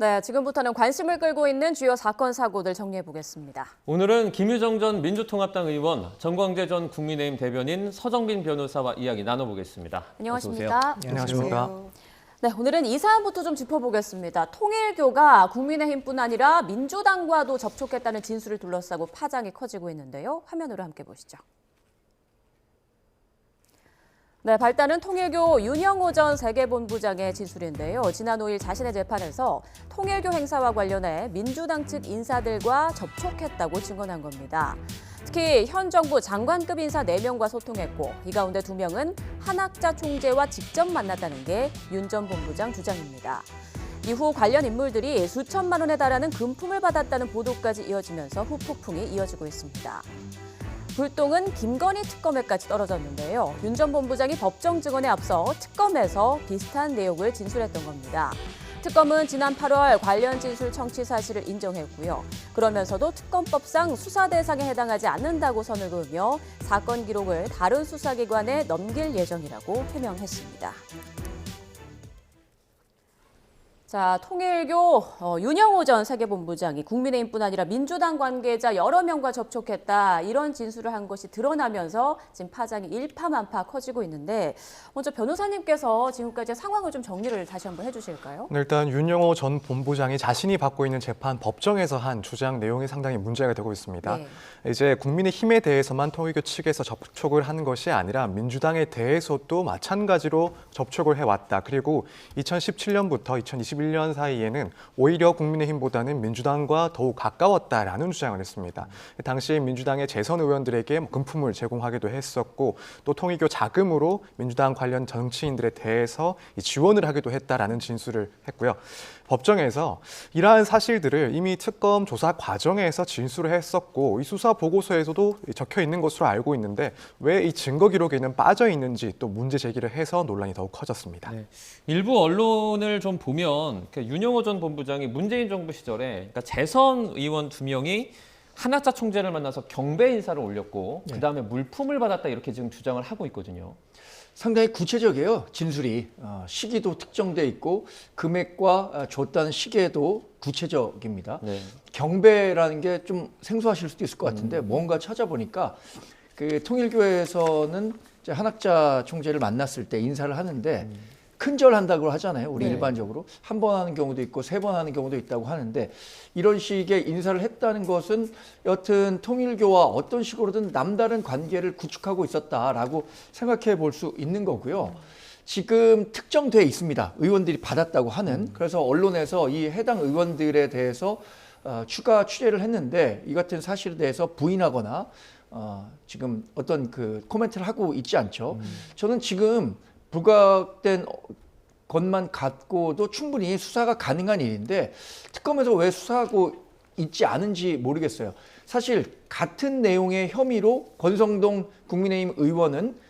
네, 지금부터는 관심을 끌고 있는 주요 사건 사고들 정리해 보겠습니다. 오늘은 김유정 전 민주통합당 의원, 정광재 전 국민의힘 대변인, 서정빈 변호사와 이야기 나눠보겠습니다. 안녕하십니까? 네, 안녕하십니까? 네, 오늘은 이 사안부터 좀 짚어보겠습니다. 통일교가 국민의힘뿐 아니라 민주당과도 접촉했다는 진술을 둘러싸고 파장이 커지고 있는데요. 화면으로 함께 보시죠. 네, 발단은 통일교 윤영호 전 세계본부장의 진술인데요. 지난 5일 자신의 재판에서 통일교 행사와 관련해 민주당 측 인사들과 접촉했다고 증언한 겁니다. 특히 현 정부 장관급 인사 4명과 소통했고 이 가운데 2명은 한학자 총재와 직접 만났다는 게 윤 전 본부장 주장입니다. 이후 관련 인물들이 수천만 원에 달하는 금품을 받았다는 보도까지 이어지면서 후폭풍이 이어지고 있습니다. 불똥은 김건희 특검에까지 떨어졌는데요. 윤 전 본부장이 법정 증언에 앞서 특검에서 비슷한 내용을 진술했던 겁니다. 특검은 지난 8월 관련 진술 청취 사실을 인정했고요. 그러면서도 특검법상 수사 대상에 해당하지 않는다고 선을 그으며 사건 기록을 다른 수사기관에 넘길 예정이라고 해명했습니다. 자, 통일교 윤영호 전 세계본부장이 국민의힘뿐 아니라 민주당 관계자 여러 명과 접촉했다 이런 진술을 한 것이 드러나면서 지금 파장이 일파만파 커지고 있는데 먼저 변호사님께서 지금까지 상황을 좀 정리를 다시 한번 해주실까요? 네, 일단 윤영호 전 본부장이 자신이 받고 있는 재판 법정에서 한 주장 내용이 상당히 문제가 되고 있습니다. 네. 이제 국민의힘에 대해서만 통일교 측에서 접촉을 한 것이 아니라 민주당에 대해서도 마찬가지로 접촉을 해왔다. 그리고 2017년부터 2021년 사이에는 오히려 국민의힘보다는 민주당과 더욱 가까웠다라는 주장을 했습니다. 당시 민주당의 재선 의원들에게 금품을 제공하기도 했었고 또 통일교 자금으로 민주당 관련 정치인들에 대해서 지원을 하기도 했다라는 진술을 했고요. 법정에서 이러한 사실들을 이미 특검 조사 과정에서 진술을 했었고 이 수사 보고서에서도 적혀 있는 것으로 알고 있는데 왜 이 증거 기록에는 빠져 있는지 또 문제 제기를 해서 논란이 더욱 커졌습니다. 네. 일부 언론을 좀 보면 윤영호 전 본부장이 문재인 정부 시절에 그러니까 재선 의원 2명이 한학자 총재를 만나서 경배 인사를 올렸고 그다음에 물품을 받았다 이렇게 지금 주장을 하고 있거든요. 상당히 구체적이에요. 진술이 시기도 특정돼 있고 금액과 줬다는 시계도 구체적입니다. 네. 경배라는 게 좀 생소하실 수도 있을 것 같은데 뭔가 찾아보니까 그 통일교에서는 이제 한학자 총재를 만났을 때 인사를 하는데 큰절한다고 하잖아요. 우리 네. 일반적으로 한 번 하는 경우도 있고 3번 하는 경우도 있다고 하는데 이런 식의 인사를 했다는 것은 여튼 통일교와 어떤 식으로든 남다른 관계를 구축하고 있었다라고 생각해 볼 수 있는 거고요. 지금 특정돼 있습니다. 의원들이 받았다고 하는. 그래서 언론에서 이 해당 의원들에 대해서 추가 취재를 했는데 이 같은 사실에 대해서 부인하거나 지금 어떤 그 코멘트를 하고 있지 않죠. 저는 지금 부각된 것만 갖고도 충분히 수사가 가능한 일인데 특검에서 왜 수사하고 있지 않은지 모르겠어요. 사실 같은 내용의 혐의로 권성동 국민의힘 의원은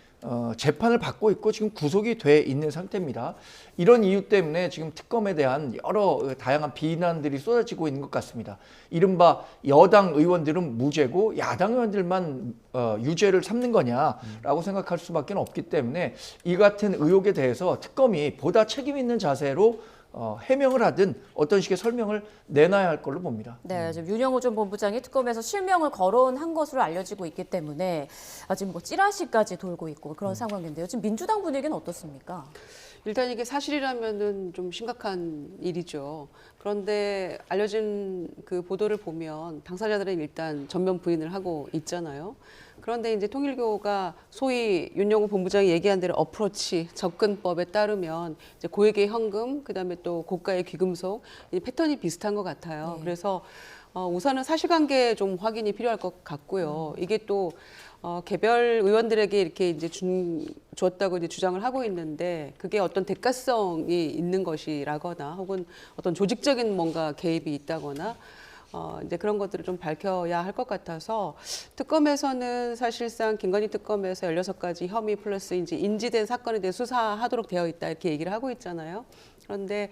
재판을 받고 있고 지금 구속이 돼 있는 상태입니다. 이런 이유 때문에 지금 특검에 대한 여러 다양한 비난들이 쏟아지고 있는 것 같습니다. 이른바 여당 의원들은 무죄고 야당 의원들만 유죄를 삼는 거냐라고 생각할 수밖에 없기 때문에 이 같은 의혹에 대해서 특검이 보다 책임 있는 자세로 해명을 하든 어떤 식의 설명을 내놔야 할 걸로 봅니다. 네, 지금 윤영호 전 본부장이 특검에서 실명을 거론한 것으로 알려지고 있기 때문에 지금 뭐 찌라시까지 돌고 있고 그런 상황인데요. 지금 민주당 분위기는 어떻습니까? 일단 이게 사실이라면은 좀 심각한 일이죠. 그런데 알려진 그 보도를 보면 당사자들은 일단 전면 부인을 하고 있잖아요. 그런데 이제 통일교가 소위 윤영호 본부장이 얘기한 대로 어프로치, 접근법에 따르면 이제 고액의 현금, 그다음에 또 고가의 귀금속 이 패턴이 비슷한 것 같아요. 네. 그래서 우선은 사실관계 좀 확인이 필요할 것 같고요. 이게 또 개별 의원들에게 이렇게 이제 줬다고 이제 주장을 하고 있는데 그게 어떤 대가성이 있는 것이라거나 혹은 어떤 조직적인 뭔가 개입이 있다거나 이제 그런 것들을 좀 밝혀야 할 것 같아서 특검에서는 사실상 김건희 특검에서 16가지 혐의 플러스 이제 인지된 사건에 대해 수사하도록 되어 있다 이렇게 얘기를 하고 있잖아요. 그런데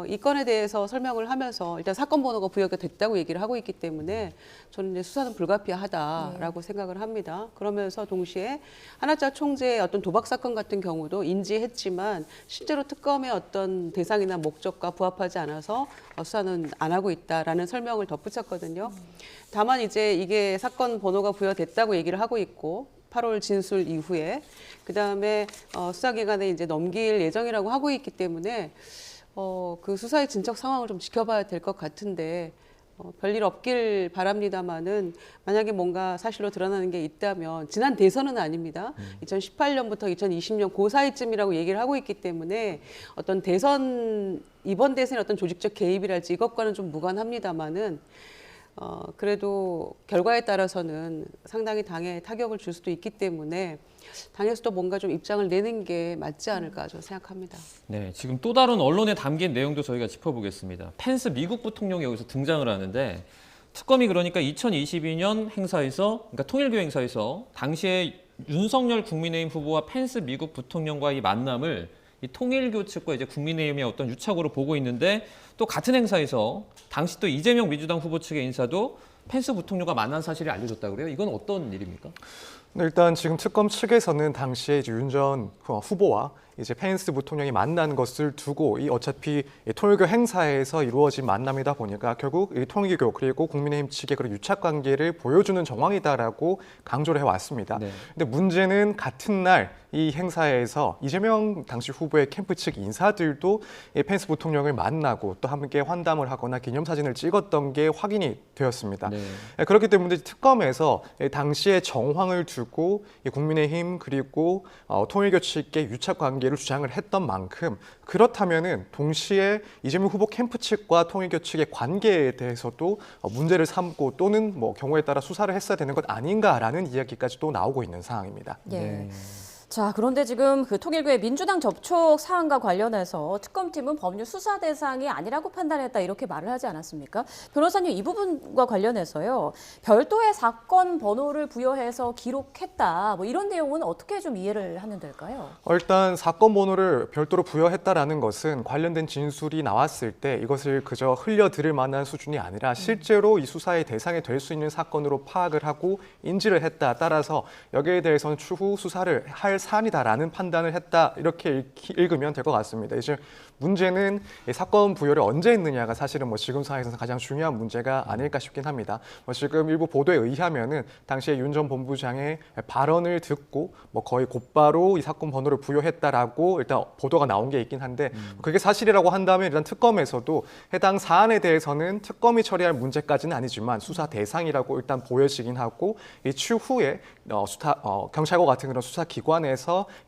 이 건에 대해서 설명을 하면서 일단 사건 번호가 부여가 됐다고 얘기를 하고 있기 때문에 저는 이제 수사는 불가피하다라고 생각을 합니다. 그러면서 동시에 한학자 총재의 어떤 도박 사건 같은 경우도 인지했지만 실제로 특검의 어떤 대상이나 목적과 부합하지 않아서 수사는 안 하고 있다라는 설명을 덧붙였거든요. 다만 이제 이게 사건 번호가 부여됐다고 얘기를 하고 있고 8월 진술 이후에 그다음에 수사기관에 이제 넘길 예정이라고 하고 있기 때문에 그 수사의 진척 상황을 좀 지켜봐야 될 것 같은데 별일 없길 바랍니다만은 만약에 뭔가 사실로 드러나는 게 있다면 지난 대선은 아닙니다. 2018년부터 2020년 그 사이쯤이라고 얘기를 하고 있기 때문에 어떤 이번 대선의 어떤 조직적 개입이랄지 이것과는 좀 무관합니다만은 그래도 결과에 따라서는 상당히 당에 타격을 줄 수도 있기 때문에 당에서도 뭔가 좀 입장을 내는 게 맞지 않을까 저는 생각합니다. 네, 지금 또 다른 언론에 담긴 내용도 저희가 짚어보겠습니다. 펜스 미국 부통령이 여기서 등장을 하는데 특검이 그러니까 2022년 행사에서, 그러니까 통일교 행사에서 당시에 윤석열 국민의힘 후보와 펜스 미국 부통령과의 만남을 이 통일교 측과 이제 국민의힘의 어떤 유착으로 보고 있는데 또 같은 행사에서 당시 또 이재명 민주당 후보 측의 인사도 펜스 부통령과 만난 사실이 알려졌다고 그래요. 이건 어떤 일입니까? 네, 일단 지금 특검 측에서는 당시에 이제 윤 전 후보와 이제 펜스 부통령이 만난 것을 두고 이 어차피 이 통일교 행사에서 이루어진 만남이다 보니까 결국 이 통일교 그리고 국민의힘 측의 그런 유착 관계를 보여주는 정황이다라고 강조를 해왔습니다. 네. 근데 문제는 같은 날 이 행사에서 이재명 당시 후보의 캠프 측 인사들도 이 펜스 부통령을 만나고 또 함께 환담을 하거나 기념사진을 찍었던 게 확인이 되었습니다. 네. 그렇기 때문에 특검에서 당시의 정황을 두고 국민의힘 그리고 통일교 측의 유착 관계를 주장을 했던 만큼 그렇다면은 동시에 이재명 후보 캠프 측과 통일교 측의 관계에 대해서도 문제를 삼고 또는 뭐 경우에 따라 수사를 했어야 되는 것 아닌가라는 이야기까지도 나오고 있는 상황입니다. 예. 네. 자, 그런데 지금 그 통일교의 민주당 접촉 사안과 관련해서 특검팀은 법률 수사 대상이 아니라고 판단했다 이렇게 말을 하지 않았습니까? 변호사님, 이 부분과 관련해서요. 별도의 사건 번호를 부여해서 기록했다. 뭐 이런 내용은 어떻게 좀 이해를 하면 될까요? 일단 사건 번호를 별도로 부여했다라는 것은 관련된 진술이 나왔을 때 이것을 그저 흘려들을 만한 수준이 아니라 실제로 이 수사의 대상이 될 수 있는 사건으로 파악을 하고 인지를 했다. 따라서 여기에 대해서는 추후 수사를 할 사안이다라는 판단을 했다. 이렇게 읽으면 될 것 같습니다. 이제 문제는 이 사건 부여를 언제 했느냐가 사실은 뭐 지금 상황에서는 가장 중요한 문제가 아닐까 싶긴 합니다. 지금 일부 보도에 의하면은 당시에 윤 전 본부장의 발언을 듣고 뭐 거의 곧바로 이 사건 번호를 부여했다라고 일단 보도가 나온 게 있긴 한데 그게 사실이라고 한다면 일단 특검에서도 해당 사안에 대해서는 특검이 처리할 문제까지는 아니지만 수사 대상이라고 일단 보여지긴 하고 이 추후에 경찰과 같은 그런 수사 기관에서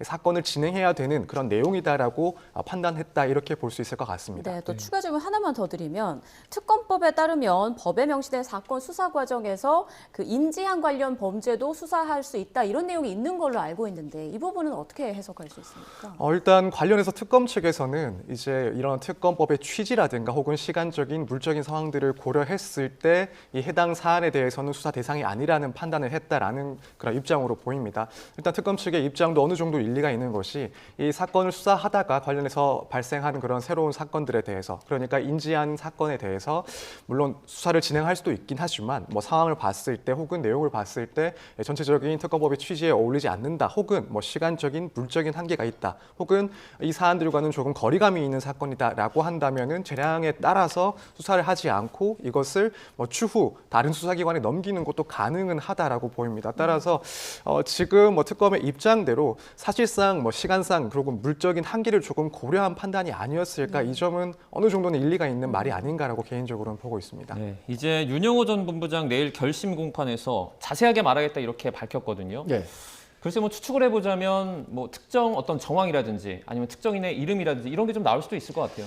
사건을 진행해야 되는 그런 내용이다라고 판단했다 이렇게 볼 수 있을 것 같습니다. 네, 또 추가 질문 하나만 더 드리면 특검법에 따르면 법에 명시된 사건 수사 과정에서 그 인지한 관련 범죄도 수사할 수 있다 이런 내용이 있는 걸로 알고 있는데 이 부분은 어떻게 해석할 수 있습니까? 일단 관련해서 특검 측에서는 이제 이런 특검법의 취지라든가 혹은 시간적인 물적인 상황들을 고려했을 때 이 해당 사안에 대해서는 수사 대상이 아니라는 판단을 했다라는 그런 입장으로 보입니다. 일단 특검 측의 입장도 어느 정도 일리가 있는 것이 이 사건을 수사하다가 관련해서 발생하는 그런 새로운 사건들에 대해서 그러니까 인지한 사건에 대해서 물론 수사를 진행할 수도 있긴 하지만 뭐 상황을 봤을 때 혹은 내용을 봤을 때 전체적인 특검법의 취지에 어울리지 않는다 혹은 뭐 시간적인 물적인 한계가 있다 혹은 이 사안들과는 조금 거리감이 있는 사건이다라고 한다면은 재량에 따라서 수사를 하지 않고 이것을 뭐 추후 다른 수사기관에 넘기는 것도 가능은 하다라고 보입니다. 따라서 지금 뭐 특검의 입장대로 사실상 뭐 시간상 그리고 물적인 한계를 조금 고려한 판단이 아니었을까 이 점은 어느 정도는 일리가 있는 말이 아닌가라고 개인적으로는 보고 있습니다. 네, 이제 윤영호 전 본부장 내일 결심 공판에서 자세하게 말하겠다 이렇게 밝혔거든요. 네. 글쎄 뭐 추측을 해보자면 뭐 특정 어떤 정황이라든지 아니면 특정인의 이름이라든지 이런 게 좀 나올 수도 있을 것 같아요.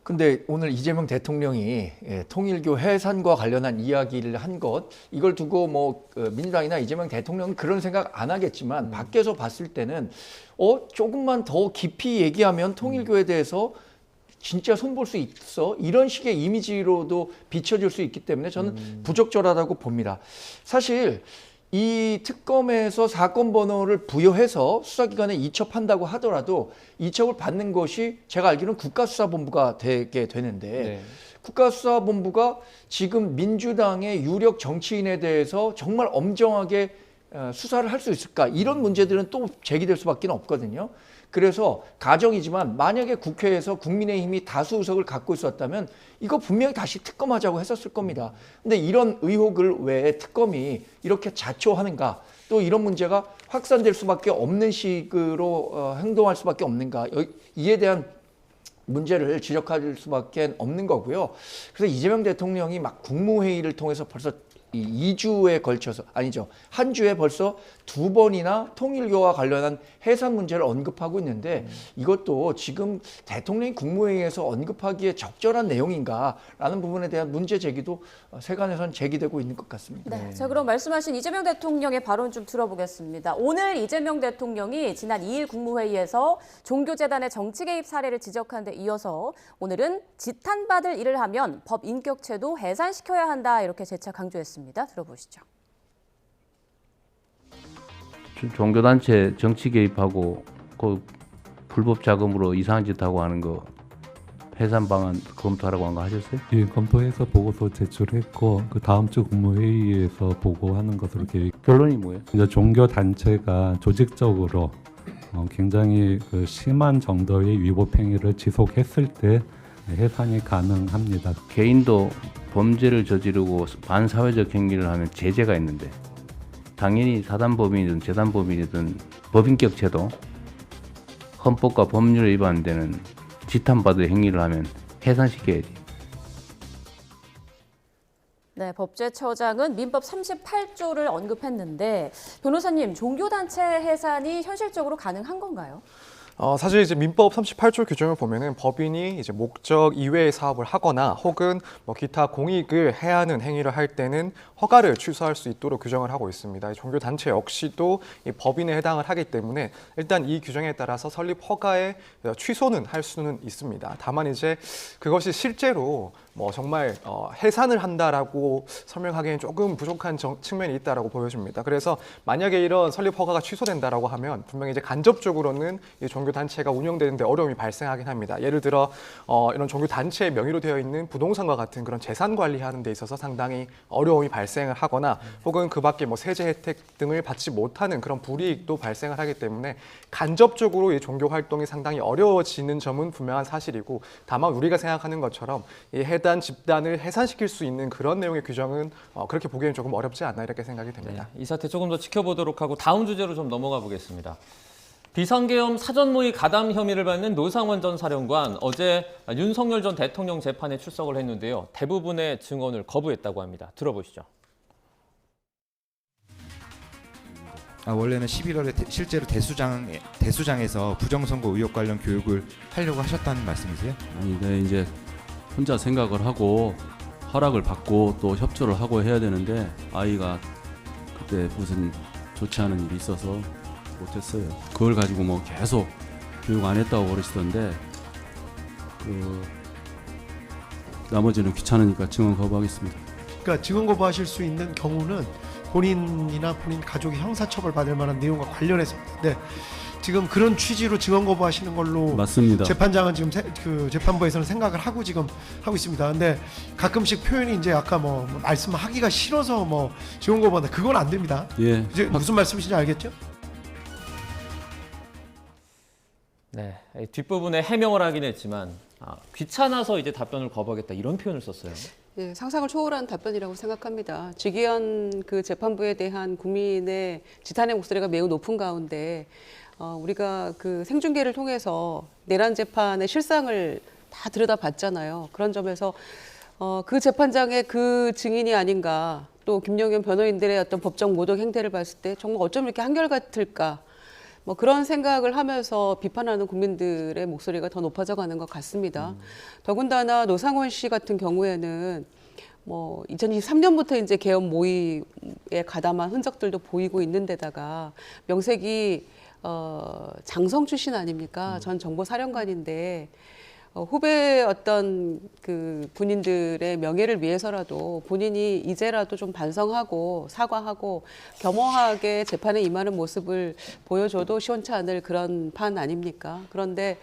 근데 오늘 이재명 대통령이 통일교 해산과 관련한 이야기를 한 것 이걸 두고 뭐 민주당이나 이재명 대통령은 그런 생각 안 하겠지만 밖에서 봤을 때는 조금만 더 깊이 얘기하면 통일교에 대해서 진짜 손볼 수 있어 이런 식의 이미지로도 비춰질 수 있기 때문에 저는 부적절하다고 봅니다. 사실 이 특검에서 사건 번호를 부여해서 수사기관에 이첩한다고 하더라도 이첩을 받는 것이 제가 알기로는 국가수사본부가 되게 되는데 네. 국가수사본부가 지금 민주당의 유력 정치인에 대해서 정말 엄정하게 수사를 할 수 있을까? 이런 문제들은 또 제기될 수밖에 없거든요. 그래서 가정이지만 만약에 국회에서 국민의힘이 다수 의석을 갖고 있었다면 이거 분명히 다시 특검하자고 했었을 겁니다. 근데 이런 의혹을 왜 특검이 이렇게 자초하는가? 또 이런 문제가 확산될 수밖에 없는 식으로 행동할 수밖에 없는가? 이에 대한 문제를 지적할 수밖에 없는 거고요. 그래서 이재명 대통령이 막 국무회의를 통해서 벌써 이 2주에 걸쳐서 아니죠. 한 주에 벌써 2번이나 통일교와 관련한 해산 문제를 언급하고 있는데 이것도 지금 대통령이 국무회의에서 언급하기에 적절한 내용인가라는 부분에 대한 문제 제기도 세간에선 제기되고 있는 것 같습니다. 네. 자, 그럼 말씀하신 이재명 대통령의 발언 좀 들어보겠습니다. 오늘 이재명 대통령이 지난 2일 국무회의에서 종교재단의 정치 개입 사례를 지적한 데 이어서 오늘은 지탄받을 일을 하면 법 인격체도 해산시켜야 한다 이렇게 재차 강조했습니다. 들어보시죠. 종교단체 정치 개입하고 그 불법 자금으로 이상한 짓 하고 하는 거 해산 방안 검토하라고 한 거 하셨어요? 예, 검토해서 보고서 제출했고 그 다음 주 국무회의에서 보고하는 것으로 계획. 결론이 뭐예요? 이제 종교 단체가 조직적으로 굉장히 그 심한 정도의 위법 행위를 지속했을 때 해산이 가능합니다. 개인도 범죄를 저지르고 반사회적 행위를 하면 제재가 있는데 당연히 사단법인이든 재단법인이든 법인격체도 헌법과 법률에 위반되는 지탄받을 행위를 하면 해산시켜야지. 네, 법제처장은 민법 38조를 언급했는데 변호사님, 종교단체 해산이 현실적으로 가능한 건가요? 사실 이제 민법 38조 규정을 보면은 법인이 이제 목적 이외의 사업을 하거나 혹은 뭐 기타 공익을 해하는 행위를 할 때는 허가를 취소할 수 있도록 규정을 하고 있습니다. 이 종교 단체 역시도 이 법인에 해당을 하기 때문에 일단 이 규정에 따라서 설립 허가의 취소는 할 수는 있습니다. 다만 이제 그것이 실제로 뭐 정말 해산을 한다라고 설명하기엔 조금 부족한 측면이 있다라고 보여집니다. 그래서 만약에 이런 설립 허가가 취소된다라고 하면 분명히 이제 간접적으로는 이 종교 단체가 운영되는데 어려움이 발생하긴 합니다. 예를 들어 이런 종교 단체의 명의로 되어 있는 부동산과 같은 그런 재산 관리하는 데 있어서 상당히 어려움이 발생을 하거나 혹은 그밖에 뭐 세제 혜택 등을 받지 못하는 그런 불이익도 발생을 하기 때문에 간접적으로 이 종교 활동이 상당히 어려워지는 점은 분명한 사실이고, 다만 우리가 생각하는 것처럼 이 해당 집단을 해산시킬 수 있는 그런 내용의 규정은 그렇게 보기에는 조금 어렵지 않나 이렇게 생각이 됩니다. 네, 이 사태 조금 더 지켜보도록 하고 다음 주제로 좀 넘어가 보겠습니다. 비상계엄 사전모의 가담 혐의를 받는 노상원 전 사령관 어제 윤석열 전 대통령 재판에 출석을 했는데요. 대부분의 증언을 거부했다고 합니다. 들어보시죠. 원래는 11월에 실제로 대수장에서 부정선거 의혹 관련 교육을 하려고 하셨다는 말씀이세요? 아니, 네, 이제 혼자 생각을 하고 허락을 받고 또 협조를 하고 해야 되는데 아이가 그때 무슨 좋지 않은 일이 있어서 못했어요. 그걸 가지고 뭐 계속 교육 안 했다고 그러시던데 나머지는 귀찮으니까 증언 거부하겠습니다. 그러니까 증언 거부하실 수 있는 경우는 본인이나 본인 가족이 형사처벌 받을 만한 내용과 관련해서입니다. 네, 지금 그런 취지로 증언 거부하시는 걸로 맞습니다. 재판장은 지금 그 재판부에서는 생각을 하고 지금 하고 있습니다. 근데 가끔씩 표현이 이제 아까 뭐 말씀하기가 싫어서 뭐 증언 거부한다, 그건 안 됩니다. 예, 이제 무슨 말씀이신지 알겠죠? 네, 뒷부분에 해명을 하긴 했지만 귀찮아서 이제 답변을 거부하겠다 이런 표현을 썼어요. 예, 상상을 초월한 답변이라고 생각합니다. 지기현 그 재판부에 대한 국민의 지탄의 목소리가 매우 높은 가운데 우리가 그 생중계를 통해서 내란 재판의 실상을 다 들여다봤잖아요. 그런 점에서 그 재판장의 그 증인이 아닌가, 또 김용현 변호인들의 어떤 법적 모독 행태를 봤을 때 정말 어쩜 이렇게 한결같을까, 뭐 그런 생각을 하면서 비판하는 국민들의 목소리가 더 높아져 가는 것 같습니다. 더군다나 노상원 씨 같은 경우에는 뭐 2023년부터 이제 계엄 모의에 가담한 흔적들도 보이고 있는 데다가 명색이 장성 출신 아닙니까? 전 정보사령관인데 후배 어떤 그 군인들의 명예를 위해서라도 본인이 이제라도 좀 반성하고 사과하고 겸허하게 재판에 임하는 모습을 보여줘도 시원찮을 그런 판 아닙니까? 그런데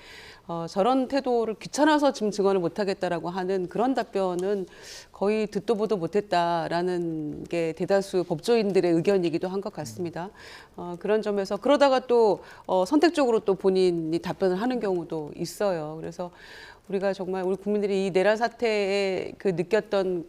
저런 태도를 귀찮아서 지금 증언을 못하겠다라고 하는 그런 답변은 거의 듣도 보도 못했다라는 게 대다수 법조인들의 의견이기도 한 것 같습니다. 그런 점에서 그러다가 또 선택적으로 또 본인이 답변을 하는 경우도 있어요. 그래서 우리가 정말 우리 국민들이 이 내란 사태에 그 느꼈던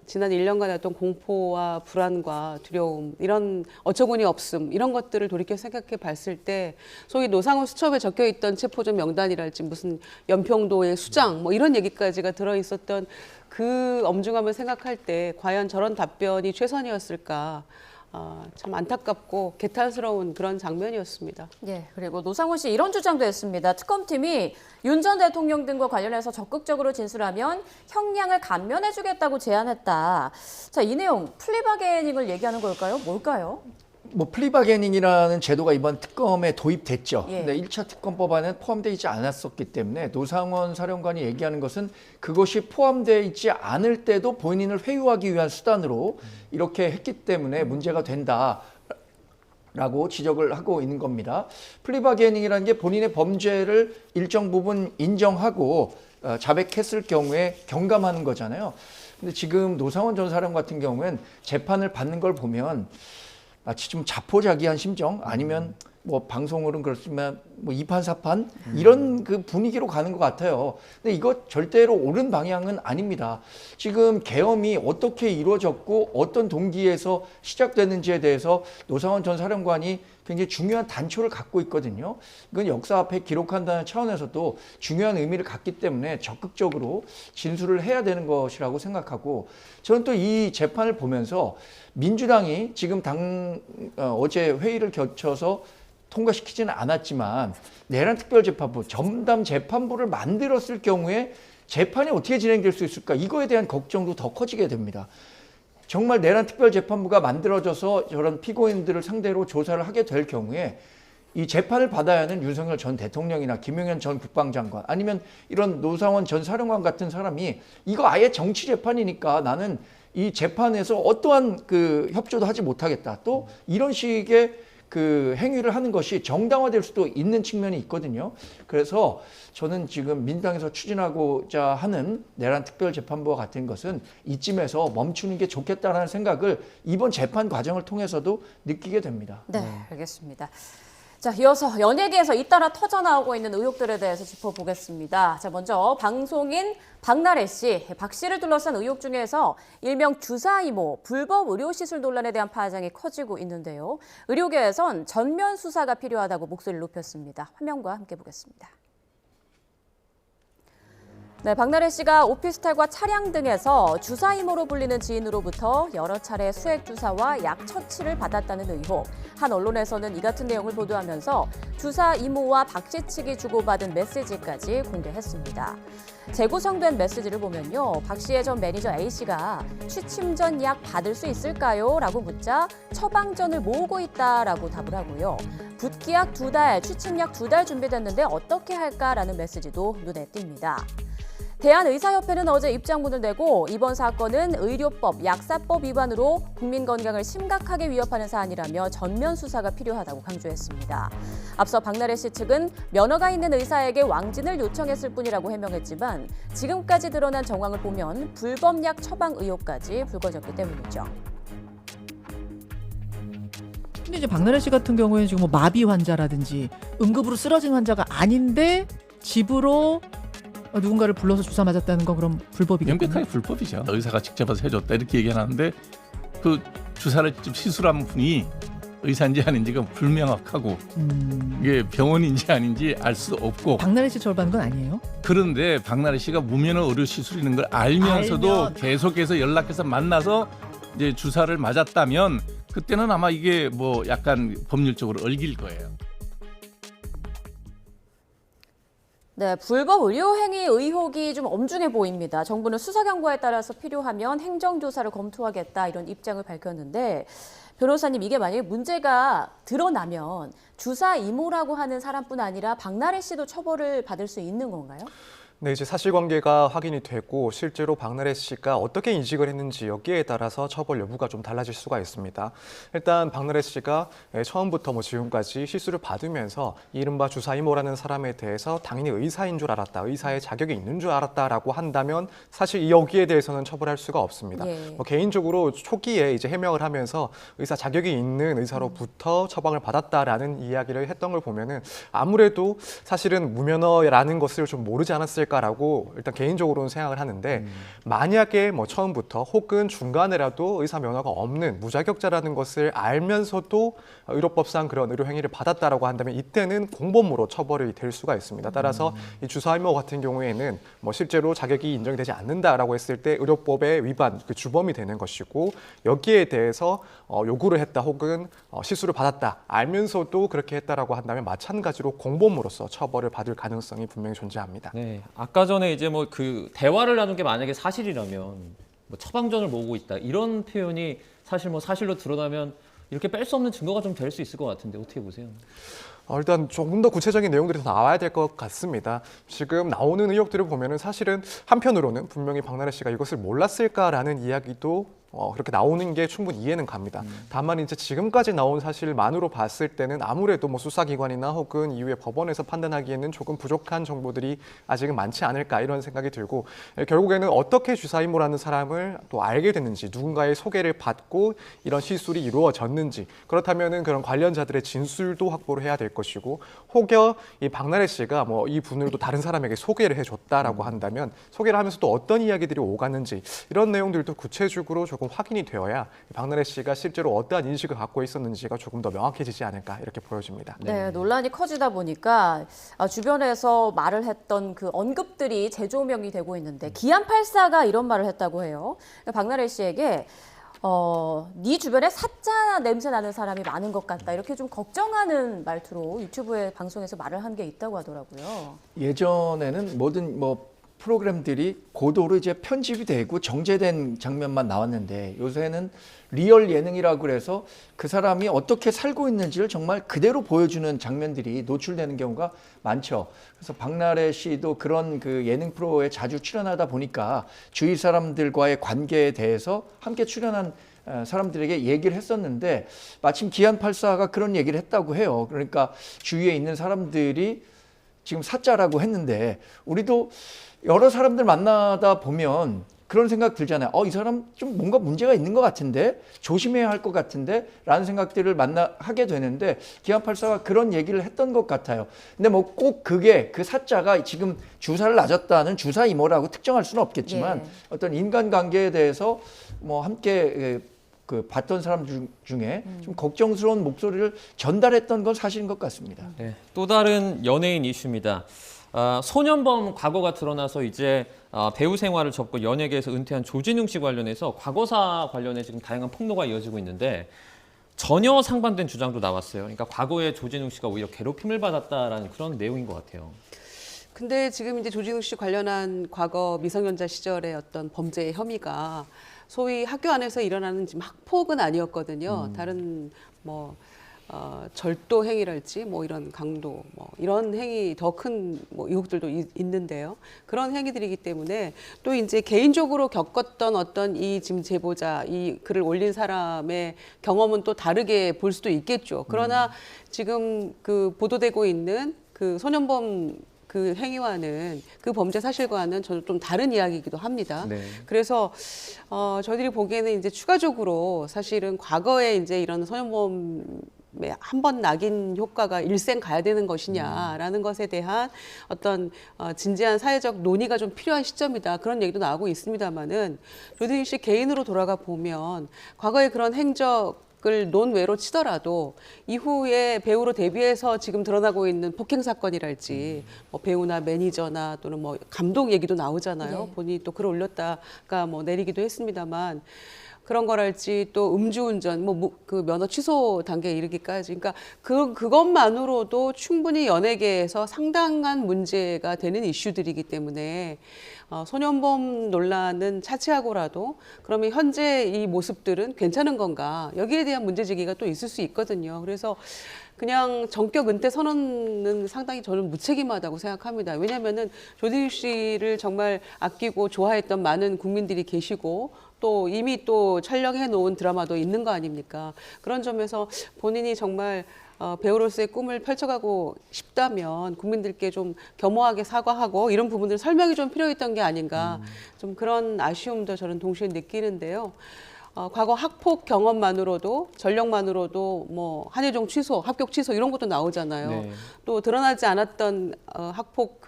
지난 1년간 어떤 공포와 불안과 두려움, 이런 어처구니 없음, 이런 것들을 돌이켜 생각해 봤을 때 소위 노상원 수첩에 적혀 있던 체포전 명단이랄지 무슨 연평도의 수장 뭐 이런 얘기까지가 들어 있었던 그 엄중함을 생각할 때 과연 저런 답변이 최선이었을까? 참 안타깝고 개탄스러운 그런 장면이었습니다. 예, 그리고 노상원 씨 이런 주장도 했습니다. 특검팀이 윤 전 대통령 등과 관련해서 적극적으로 진술하면 형량을 감면해주겠다고 제안했다. 자, 이 내용 플리바게닝을 얘기하는 걸까요? 뭘까요? 뭐 플리바게닝이라는 제도가 이번 특검에 도입됐죠. 예. 근데 1차 특검법안에 포함되어 있지 않았었기 때문에 노상원 사령관이 얘기하는 것은 그것이 포함되어 있지 않을 때도 본인을 회유하기 위한 수단으로 이렇게 했기 때문에 문제가 된다라고 지적을 하고 있는 겁니다. 플리바게닝이라는 게 본인의 범죄를 일정 부분 인정하고 자백했을 경우에 경감하는 거잖아요. 근데 지금 노상원 전 사령 같은 경우는 재판을 받는 걸 보면 마치 좀 자포자기한 심정 아니면 뭐 방송으로는 그렇지만 뭐 이판사판 이런 그 분위기로 가는 것 같아요. 근데 이거 절대로 옳은 방향은 아닙니다. 지금 계엄이 어떻게 이루어졌고 어떤 동기에서 시작됐는지에 대해서 노상원 전 사령관이 굉장히 중요한 단초를 갖고 있거든요. 이건 역사 앞에 기록한다는 차원에서도 중요한 의미를 갖기 때문에 적극적으로 진술을 해야 되는 것이라고 생각하고 저는 또 이 재판을 보면서 민주당이 지금 어제 회의를 거쳐서 통과시키지는 않았지만 내란특별재판부, 전담재판부를 만들었을 경우에 재판이 어떻게 진행될 수 있을까? 이거에 대한 걱정도 더 커지게 됩니다. 정말 내란특별재판부가 만들어져서 저런 피고인들을 상대로 조사를 하게 될 경우에 이 재판을 받아야 하는 윤석열 전 대통령이나 김용현 전 국방장관 아니면 이런 노상원 전 사령관 같은 사람이 이거 아예 정치 재판이니까 나는 이 재판에서 어떠한 그 협조도 하지 못하겠다. 또 이런 식의 그 행위를 하는 것이 정당화될 수도 있는 측면이 있거든요. 그래서 저는 지금 민주당에서 추진하고자 하는 내란특별재판부와 같은 것은 이쯤에서 멈추는 게 좋겠다라는 생각을 이번 재판 과정을 통해서도 느끼게 됩니다. 네, 알겠습니다. 자, 이어서 연예계에서 잇따라 터져나오고 있는 의혹들에 대해서 짚어보겠습니다. 자, 먼저 방송인 박나래 씨, 박 씨를 둘러싼 의혹 중에서 일명 주사 이모, 불법 의료 시술 논란에 대한 파장이 커지고 있는데요. 의료계에선 전면 수사가 필요하다고 목소리를 높였습니다. 화면과 함께 보겠습니다. 네, 박나래 씨가 오피스텔과 차량 등에서 주사 이모로 불리는 지인으로부터 여러 차례 수액 주사와 약 처치를 받았다는 의혹. 한 언론에서는 이 같은 내용을 보도하면서 주사 이모와 박 씨 측이 주고받은 메시지까지 공개했습니다. 재구성된 메시지를 보면요. 박 씨의 전 매니저 A 씨가 취침 전 약 받을 수 있을까요? 라고 묻자 처방전을 모으고 있다라고 답을 하고요. 붓기약 2달, 취침약 2달 준비됐는데 어떻게 할까라는 메시지도 눈에 띕니다. 대한의사협회는 어제 입장문을 내고 이번 사건은 의료법, 약사법 위반으로 국민 건강을 심각하게 위협하는 사안이라며 전면 수사가 필요하다고 강조했습니다. 앞서 박나래 씨 측은 면허가 있는 의사에게 왕진을 요청했을 뿐이라고 해명했지만 지금까지 드러난 정황을 보면 불법약 처방 의혹까지 불거졌기 때문이죠. 근데 이제 박나래 씨 같은 경우에는 지금 뭐 마비 환자라든지 응급으로 쓰러진 환자가 아닌데 집으로 누군가를 불러서 주사 맞았다는 건 그럼 불법이겠군요. 명백하게 불법이죠. 의사가 직접 와서 해줬다 이렇게 얘기하는데 그 주사를 직접 시술한 분이 의사인지 아닌지가 불명확하고 이게 병원인지 아닌지 알 수 없고. 박나래 씨 처벌받는 건 아니에요? 그런데 박나래 씨가 무면허 의료 시술 있는 걸 알면서도 계속해서 연락해서 만나서 이제 주사를 맞았다면 그때는 아마 이게 뭐 약간 법률적으로 얽힐 거예요. 네, 불법 의료행위 의혹이 좀 엄중해 보입니다. 정부는 수사 경과에 따라서 필요하면 행정조사를 검토하겠다 이런 입장을 밝혔는데 변호사님 이게 만약에 문제가 드러나면 주사 이모라고 하는 사람뿐 아니라 박나래 씨도 처벌을 받을 수 있는 건가요? 네, 이제 사실관계가 확인이 되고 실제로 박나래 씨가 어떻게 인식을 했는지 여기에 따라서 처벌 여부가 좀 달라질 수가 있습니다. 일단 박나래 씨가 처음부터 지금까지 실수를 받으면서 이른바 주사 이모라는 사람에 대해서 당연히 의사인 줄 알았다, 의사의 자격이 있는 줄 알았다라고 한다면 사실 여기에 대해서는 처벌할 수가 없습니다. 예. 개인적으로 초기에 이제 해명을 하면서 의사 자격이 있는 의사로부터 처방을 받았다라는 이야기를 했던 걸 보면은 아무래도 사실은 무면허라는 것을 좀 모르지 않았을까. 라고 일단 개인적으로는 생각을 하는데 만약에 처음부터 혹은 중간에라도 의사 면허가 없는 무자격자라는 것을 알면서도 의료법상 그런 의료 행위를 받았다라고 한다면 이때는 공범으로 처벌이 될 수가 있습니다. 따라서 이 주사의무 같은 경우에는 실제로 자격이 인정이 되지 않는다라고 했을 때 의료법의 위반, 그 주범이 되는 것이고 여기에 대해서 요구를 했다 혹은 실수를 받았다 알면서도 그렇게 했다라고 한다면 마찬가지로 공범으로서 처벌을 받을 가능성이 분명히 존재합니다. 네, 아까 전에 이제 그 대화를 나눈 게 만약에 사실이라면 처방전을 모으고 있다 이런 표현이 사실 사실로 드러나면 이렇게 뺄 수 없는 증거가 좀 될 수 있을 것 같은데 어떻게 보세요? 일단 조금 더 구체적인 내용들이 더 나와야 될 것 같습니다. 지금 나오는 의혹들을 보면은 사실은 한편으로는 분명히 박나래 씨가 이것을 몰랐을까라는 이야기도 그렇게 나오는 게 충분히 이해는 갑니다. 다만 이제 지금까지 나온 사실만으로 봤을 때는 아무래도 수사기관이나 혹은 이후에 법원에서 판단하기에는 조금 부족한 정보들이 아직은 많지 않을까 이런 생각이 들고 결국에는 어떻게 주사이모라는 사람을 또 알게 됐는지 누군가의 소개를 받고 이런 시술이 이루어졌는지 그렇다면은 그런 관련자들의 진술도 확보를 해야 될 것이고 혹여 이 박나래 씨가 이 분을 또 다른 사람에게 소개를 해줬다라고 한다면 소개를 하면서 또 어떤 이야기들이 오갔는지 이런 내용들도 구체적으로 조금 확인이 되어야 박나래 씨가 실제로 어떠한 인식을 갖고 있었는지가 조금 더 명확해지지 않을까 이렇게 보여집니다. 네, 논란이 커지다 보니까 주변에서 말을 했던 그 언급들이 재조명이 되고 있는데 기안84가 이런 말을 했다고 해요. 박나래 씨에게 네 주변에 사짜 냄새 나는 사람이 많은 것 같다 이렇게 좀 걱정하는 말투로 유튜브에 방송에서 말을 한 게 있다고 하더라고요. 예전에는 모든 프로그램들이 고도로 이제 편집이 되고 정제된 장면만 나왔는데 요새는 리얼 예능이라고 그래서 그 사람이 어떻게 살고 있는지를 정말 그대로 보여주는 장면들이 노출되는 경우가 많죠. 그래서 박나래 씨도 그런 그 예능 프로에 자주 출연하다 보니까 주위 사람들과의 관계에 대해서 함께 출연한 사람들에게 얘기를 했었는데 마침 기안84가 그런 얘기를 했다고 해요. 그러니까 주위에 있는 사람들이 지금 사짜라고 했는데 우리도 여러 사람들 만나다 보면 그런 생각 들잖아요. 이 사람 좀 뭔가 문제가 있는 것 같은데 조심해야 할 것 같은데 라는 생각들을 하게 되는데 기안84가 그런 얘기를 했던 것 같아요. 근데 꼭 그게 그 사자가 지금 주사를 놔줬다는 주사 이모라고 특정할 수는 없겠지만 어떤 인간관계에 대해서 함께 봤던 사람 중에 좀 걱정스러운 목소리를 전달했던 건 사실인 것 같습니다. 네, 또 다른 연예인 이슈입니다. 소년범 과거가 드러나서 이제 배우 생활을 접고 연예계에서 은퇴한 조진웅 씨 관련해서 과거사 관련해 지금 다양한 폭로가 이어지고 있는데 전혀 상반된 주장도 나왔어요. 그러니까 과거에 조진웅 씨가 오히려 괴롭힘을 받았다라는 그런 내용인 것 같아요. 근데 지금 이제 조진웅 씨 관련한 과거 미성년자 시절의 어떤 범죄 혐의가 소위 학교 안에서 일어나는 지금 학폭은 아니었거든요. 다른 절도 행위랄지 이런 강도 이런 행위 더 큰 의혹들도 있는데요. 그런 행위들이기 때문에 또 이제 개인적으로 겪었던 어떤 이 지금 제보자 이 글을 올린 사람의 경험은 또 다르게 볼 수도 있겠죠. 그러나 지금 그 보도되고 있는 그 소년범 그 행위와는 그 범죄 사실과는 저는 좀 다른 이야기이기도 합니다. 네. 그래서 저희들이 보기에는 이제 추가적으로 사실은 과거에 이제 이런 소년범 한 번 낙인 효과가 일생 가야 되는 것이냐라는 것에 대한 어떤 진지한 사회적 논의가 좀 필요한 시점이다. 그런 얘기도 나오고 있습니다만은 조진웅 씨 개인으로 돌아가 보면 과거의 그런 행적을 논외로 치더라도 이후에 배우로 데뷔해서 지금 드러나고 있는 폭행 사건이랄지 배우나 매니저나 또는 감독 얘기도 나오잖아요. 네. 본인이 또 글을 올렸다가 내리기도 했습니다만 그런 거랄지 또 음주운전 그 면허 취소 단계에 이르기까지 그러니까 그것만으로도 충분히 연예계에서 상당한 문제가 되는 이슈들이기 때문에 소년범 논란은 차치하고라도 그러면 현재 이 모습들은 괜찮은 건가? 여기에 대한 문제제기가 또 있을 수 있거든요. 그래서 그냥 전격 은퇴 선언은 상당히 저는 무책임하다고 생각합니다. 왜냐하면은 조대일 씨를 정말 아끼고 좋아했던 많은 국민들이 계시고 또 이미 또 촬영해 놓은 드라마도 있는 거 아닙니까? 그런 점에서 본인이 정말 배우로서의 꿈을 펼쳐가고 싶다면 국민들께 좀 겸허하게 사과하고 이런 부분들 설명이 좀 필요했던 게 아닌가 좀 그런 아쉬움도 저는 동시에 느끼는데요. 과거 학폭 경험만으로도 전력만으로도 뭐 한예종 취소, 합격 취소 이런 것도 나오잖아요. 네. 또 드러나지 않았던 학폭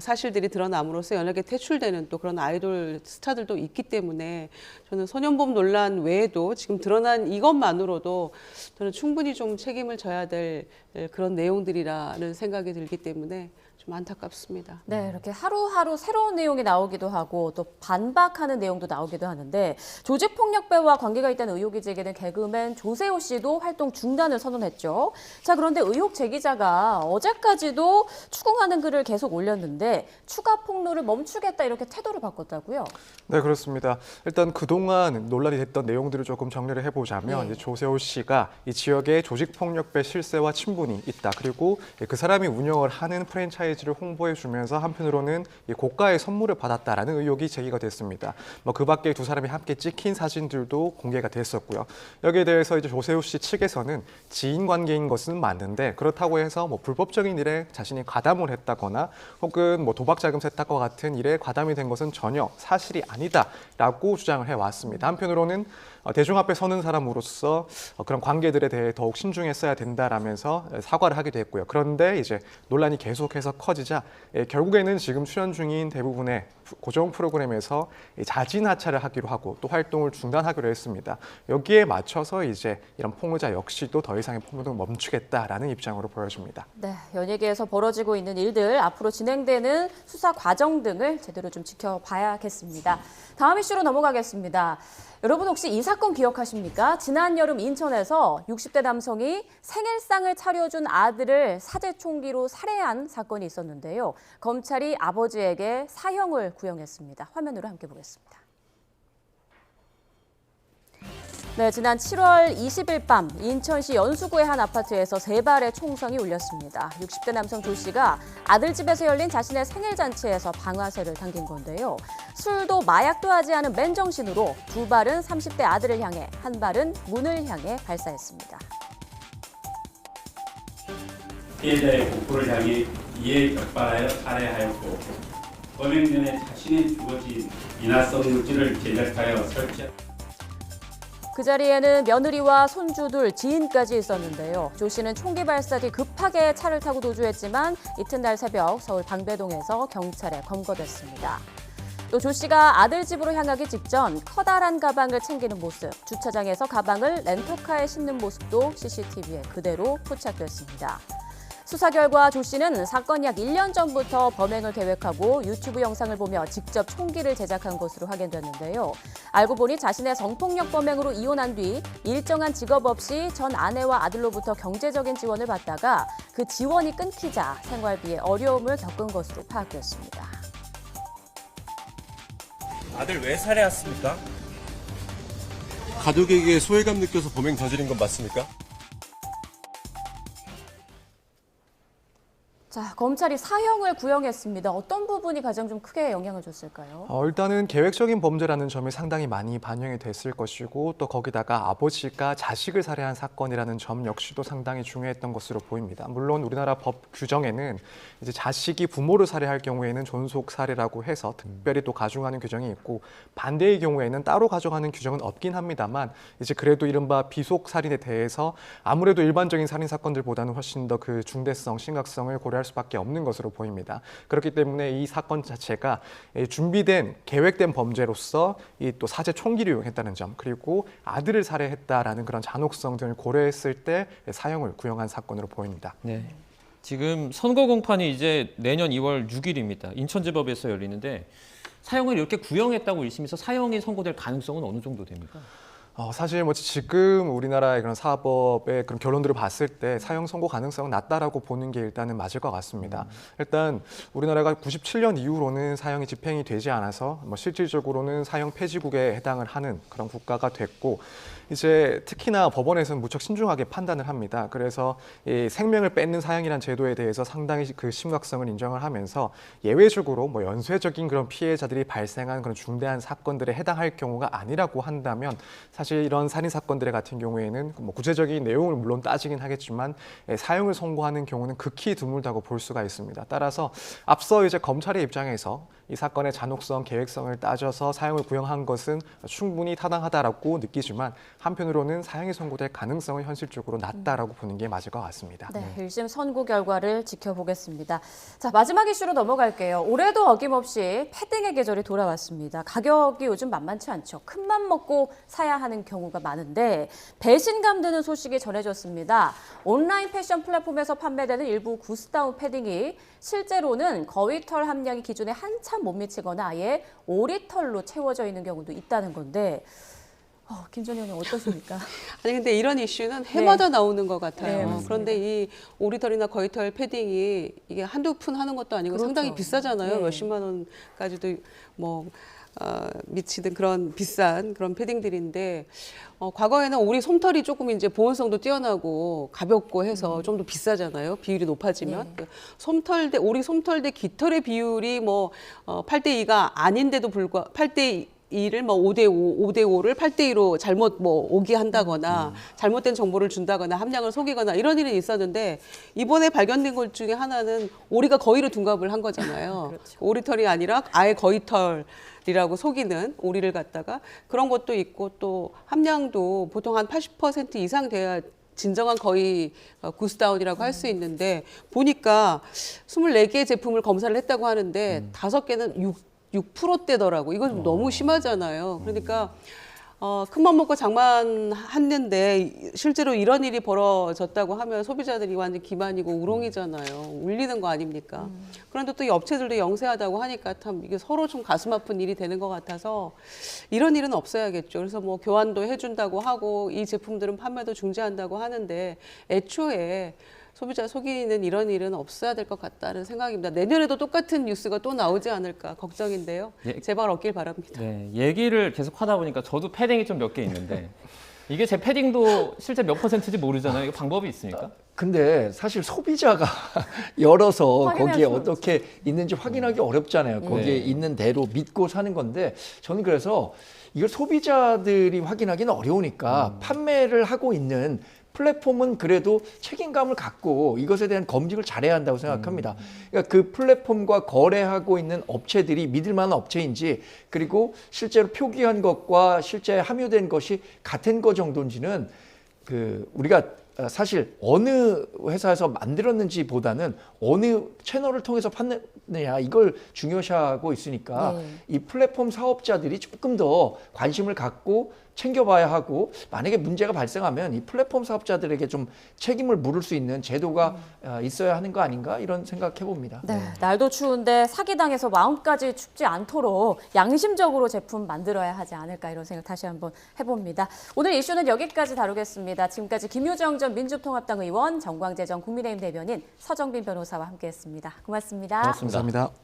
사실들이 드러남으로써 연예계 퇴출되는 또 그런 아이돌 스타들도 있기 때문에 저는 소년범 논란 외에도 지금 드러난 이것만으로도 저는 충분히 좀 책임을 져야 될 그런 내용들이라는 생각이 들기 때문에 좀 안타깝습니다. 네, 이렇게 하루하루 새로운 내용이 나오기도 하고 또 반박하는 내용도 나오기도 하는데 조직폭력배와 관계가 있다는 의혹이 제기된 개그맨 조세호 씨도 활동 중단을 선언했죠. 자, 그런데 의혹 제기자가 어제까지도 추궁하는 글을 계속 올렸는데 추가 폭로를 멈추겠다 이렇게 태도를 바꿨다고요? 네, 그렇습니다. 일단 그동안 논란이 됐던 내용들을 조금 정리를 해보자면 이제 조세호 씨가 이 지역에 조직폭력배 실세와 친분이 있다. 그리고 그 사람이 운영을 하는 프랜차이즈를 홍보해주면서 한편으로는 이 고가의 선물을 받았다라는 의혹이 제기가 됐습니다. 그 밖에 두 사람이 함께 찍힌 사진들도 공개가 됐었고요. 여기에 대해서 이제 조세호 씨 측에서는 지인 관계인 것은 맞는데 그렇다고 해서 불법적인 일에 자신이 가담을 했다거나 혹은 도박 자금 세탁과 같은 일에 가담이 된 것은 전혀 사실이 아니다라고 주장을 해왔습니다. 한편으로는 대중 앞에 서는 사람으로서 그런 관계들에 대해 더욱 신중했어야 된다라면서 사과를 하기도 했고요. 그런데 이제 논란이 계속해서 커지자 결국에는 지금 출연 중인 대부분의 고정 프로그램에서 자진 하차를 하기로 하고 또 활동을 중단하기로 했습니다. 여기에 맞춰서 이제 이런 폭로자 역시도 더 이상의 폭로를 멈추겠다라는 입장으로 보여집니다. 네, 연예계에서 벌어지고 있는 일들, 앞으로 진행되는 수사 과정 등을 제대로 좀 지켜봐야겠습니다. 다음 이슈로 넘어가겠습니다. 여러분 혹시 이 사건 기억하십니까? 지난 여름 인천에서 60대 남성이 생일상을 차려준 아들을 사제총기로 살해한 사건이 있었는데요. 검찰이 아버지에게 사형을 구형했습니다. 화면으로 함께 보겠습니다. 네, 지난 7월 20일 밤 인천시 연수구의 한 아파트에서 3발의 총성이 울렸습니다. 60대 남성 조 씨가 아들 집에서 열린 자신의 생일 잔치에서 방아쇠를 당긴 건데요. 술도 마약도 하지 않은 맨정신으로 2발은 30대 아들을 향해, 1발은 문을 향해 발사했습니다. 피해자의 복부를 향해 이에 격발하여 살해하였고 범행 전에 자신의 주어진 인화성 물질을 제작하여 설치했다. 그 자리에는 며느리와 손주 둘, 지인까지 있었는데요. 조 씨는 총기 발사 뒤 급하게 차를 타고 도주했지만 이튿날 새벽 서울 방배동에서 경찰에 검거됐습니다. 또 조 씨가 아들 집으로 향하기 직전 커다란 가방을 챙기는 모습, 주차장에서 가방을 렌터카에 싣는 모습도 CCTV에 그대로 포착됐습니다. 수사 결과 조 씨는 사건 약 1년 전부터 범행을 계획하고 유튜브 영상을 보며 직접 총기를 제작한 것으로 확인됐는데요. 알고 보니 자신의 성폭력 범행으로 이혼한 뒤 일정한 직업 없이 전 아내와 아들로부터 경제적인 지원을 받다가 그 지원이 끊기자 생활비에 어려움을 겪은 것으로 파악됐습니다. 아들 왜 살해했습니까? 가족에게 소외감 느껴서 범행 저지른 건 맞습니까? 자, 검찰이 사형을 구형했습니다. 어떤 부분이 가장 좀 크게 영향을 줬을까요? 일단은 계획적인 범죄라는 점이 상당히 많이 반영이 됐을 것이고 또 거기다가 아버지가 자식을 살해한 사건이라는 점 역시도 상당히 중요했던 것으로 보입니다. 물론 우리나라 법 규정에는 이제 자식이 부모를 살해할 경우에는 존속 살해라고 해서 특별히 또 가중하는 규정이 있고 반대의 경우에는 따로 가져가는 규정은 없긴 합니다만 이제 그래도 이른바 비속 살인에 대해서 아무래도 일반적인 살인 사건들보다는 훨씬 더 그 중대성, 심각성을 고려할 수밖에 없는 것으로 보입니다. 그렇기 때문에 이 사건 자체가 준비된 계획된 범죄로서 이 또 사제 총기를 이용했다는 점 그리고 아들을 살해했다라는 그런 잔혹성 등을 고려했을 때 사형을 구형한 사건으로 보입니다. 네. 지금 선고 공판이 이제 내년 2월 6일입니다. 인천지법에서 열리는데 사형을 이렇게 구형했다고 1심에서 사형이 선고될 가능성은 어느 정도 됩니까? 사실 뭐 지금 우리나라의 그런 사법의 그런 결론들을 봤을 때 사형 선고 가능성은 낮다라고 보는 게 일단은 맞을 것 같습니다. 일단 우리나라가 97년 이후로는 사형이 집행이 되지 않아서 뭐 실질적으로는 사형 폐지국에 해당을 하는 그런 국가가 됐고 이제 특히나 법원에서는 무척 신중하게 판단을 합니다. 그래서 이 생명을 뺏는 사형이란 제도에 대해서 상당히 그 심각성을 인정을 하면서 예외적으로 뭐 연쇄적인 그런 피해자들이 발생한 그런 중대한 사건들에 해당할 경우가 아니라고 한다면 사실 이런 살인 사건들 같은 경우에는 뭐 구체적인 내용을 물론 따지긴 하겠지만 사형을 선고하는 경우는 극히 드물다고 볼 수가 있습니다. 따라서 앞서 이제 검찰의 입장에서 이 사건의 잔혹성, 계획성을 따져서 사형을 구형한 것은 충분히 타당하다라고 느끼지만 한편으로는 사형이 선고될 가능성은 현실적으로 낮다라고 보는 게 맞을 것 같습니다. 네, 1심 선고 결과를 지켜보겠습니다. 자, 마지막 이슈로 넘어갈게요. 올해도 어김없이 패딩의 계절이 돌아왔습니다. 가격이 요즘 만만치 않죠. 큰맘 먹고 사야 하는 경우가 많은데 배신감 드는 소식이 전해졌습니다. 온라인 패션 플랫폼에서 판매되는 일부 구스다운 패딩이 실제로는 거위털 함량이 기준에 한참 못 미치거나 아예 오리털로 채워져 있는 경우도 있다는 건데 김 전 의원님 어떠십니까? 아니 근데 이런 이슈는 해마다 나오는 것 같아요. 네, 그런데 이 오리털이나 거위털 패딩이 이게 한두 푼 하는 것도 아니고 그렇죠. 상당히 비싸잖아요. 네. 몇십만 원까지도 뭐 미치는 그런 비싼 그런 패딩들인데 과거에는 오리 솜털이 조금 이제 보온성도 뛰어나고 가볍고 해서 좀 더 비싸잖아요. 비율이 높아지면 오리 솜털 대 깃털의 비율이 뭐 8대2가 아닌데도 불구하고 8대2를 뭐 5대5, 5대5를 8대2로 잘못 뭐 오기한다거나 잘못된 정보를 준다거나 함량을 속이거나 이런 일은 있었는데 이번에 발견된 것 중에 하나는 오리가 거위로 둔갑을 한 거잖아요. 그렇죠. 오리털이 아니라 아예 거위털이라고 속이는 오리를 갖다가 그런 것도 있고 또 함량도 보통 한 80% 이상 돼야 진정한 거의 구스다운이라고 할 수 있는데 보니까 24개 제품을 검사를 했다고 하는데 5개는 6%대더라고. 이건 좀 너무 심하잖아요. 그러니까 큰맘 먹고 장만했는데 실제로 이런 일이 벌어졌다고 하면 소비자들이 완전 기만이고 우롱이잖아요. 울리는 거 아닙니까? 그런데 또 이 업체들도 영세하다고 하니까 참 이게 서로 좀 가슴 아픈 일이 되는 것 같아서 이런 일은 없어야겠죠. 그래서 뭐 교환도 해준다고 하고 이 제품들은 판매도 중지한다고 하는데 애초에 소비자 속이는 이런 일은 없어야 될 것 같다는 생각입니다. 내년에도 똑같은 뉴스가 또 나오지 않을까 걱정인데요. 제발 없길 바랍니다. 네, 얘기를 계속 하다 보니까 저도 패딩이 좀 몇 개 있는데 이게 제 패딩도 실제 몇 %인지 모르잖아요. 이거 방법이 있습니까? 근데 사실 소비자가 열어서 확인할 거기에 수는 어떻게 있는지 확인하기 어렵잖아요. 거기에 있는 대로 믿고 사는 건데 저는 그래서 이걸 소비자들이 확인하기는 어려우니까 판매를 하고 있는 플랫폼은 그래도 책임감을 갖고 이것에 대한 검증을 잘해야 한다고 생각합니다. 그러니까 그 플랫폼과 거래하고 있는 업체들이 믿을 만한 업체인지 그리고 실제로 표기한 것과 실제 함유된 것이 같은 것 정도인지는 우리가 사실 어느 회사에서 만들었는지보다는 어느 채널을 통해서 판느냐 이걸 중요시하고 있으니까 이 플랫폼 사업자들이 조금 더 관심을 갖고 챙겨봐야 하고 만약에 문제가 발생하면 이 플랫폼 사업자들에게 좀 책임을 물을 수 있는 제도가 있어야 하는 거 아닌가 이런 생각해 봅니다. 네, 날도 추운데 사기당해서 마음까지 춥지 않도록 양심적으로 제품 만들어야 하지 않을까 이런 생각 다시 한번 해봅니다. 오늘 이슈는 여기까지 다루겠습니다. 지금까지 김효정 전 민주통합당 의원, 정광재 전 국민의힘 대변인, 서정빈 변호사와 함께했습니다. 고맙습니다. 고맙습니다. 감사합니다.